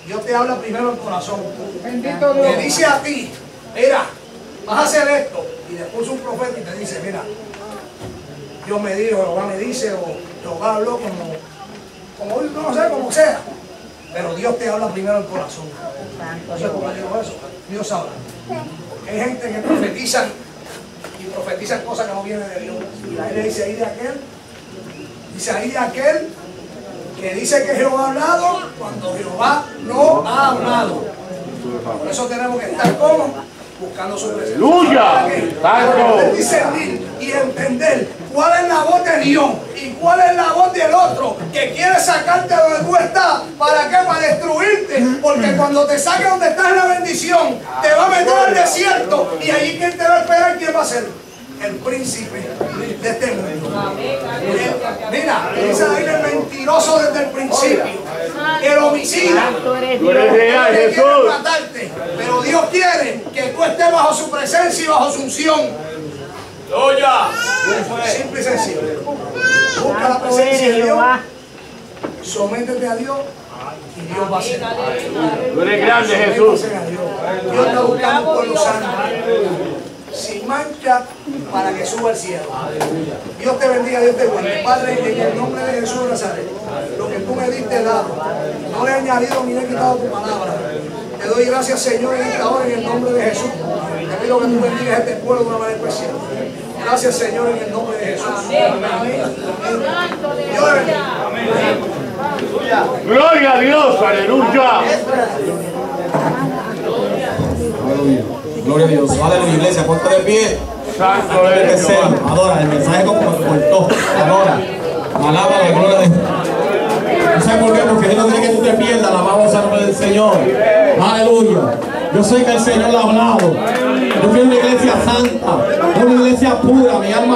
Dios te habla primero el corazón. Bendito Dios. Te dice a ti, mira, vas a hacer esto. Y después un profeta y te dice, mira, Dios me dijo, Jehová me dice, o Jehová habló como no sé, como sea. Pero Dios te habla primero el corazón. No sé cómo digo eso. Dios habla. Porque hay gente que profetizan y profetizan cosas que no vienen de Dios. Y la Biblia dice ahí de aquel. Dice ahí de aquel que dice que Jehová ha hablado cuando Jehová no ha hablado. Por eso tenemos que estar como buscando su presencia. ¡Aleluya! Para poder discernir y entender cuál es la voz de Dios y cuál es la voz del otro que quiere sacarte de donde tú estás. ¿Para qué? Para destruirte. Porque cuando te saque donde estás en la bendición, te va a meter al desierto. Y allí quien te va a esperar, ¿quién va a ser? El príncipe de este mundo. Mira, ese ahí es mentiroso desde el principio. El homicida. Tú eres real, Él quiere Jesús. matarte, pero Dios quiere que tú estés bajo su presencia y bajo su unción. Simple y sencillo. Busca la presencia de Dios. Sométete a Dios y Dios va a hacer. Tú eres grande, Jesús. Dios está buscando un pueblo santo, sin mancha, para que suba al cielo. Dios te bendiga, Dios te guarde. Padre, en el nombre de Jesús de Nazaret, lo que tú me diste dado, no le he añadido ni le he quitado tu palabra. Te doy gracias, Señor, en esta hora, en el nombre de Jesús. Te pido que tú bendigas a este pueblo de una manera especial. Gracias, Señor, en el nombre de Jesús. Amén. Dios te bendiga. Gloria a Dios, aleluya. Gloria a Dios. Aleluya, iglesia, ponte de pie. Santo eres Dios. Adora, el mensaje como me cortó. Adora. Alaba la gloria de Dios. No sé por qué, porque Dios no quiere que tú te pierdas. Alabamos al nombre del Señor. Aleluya. Yo sé que el Señor ha hablado. Yo quiero una iglesia santa, una iglesia pura. Mi alma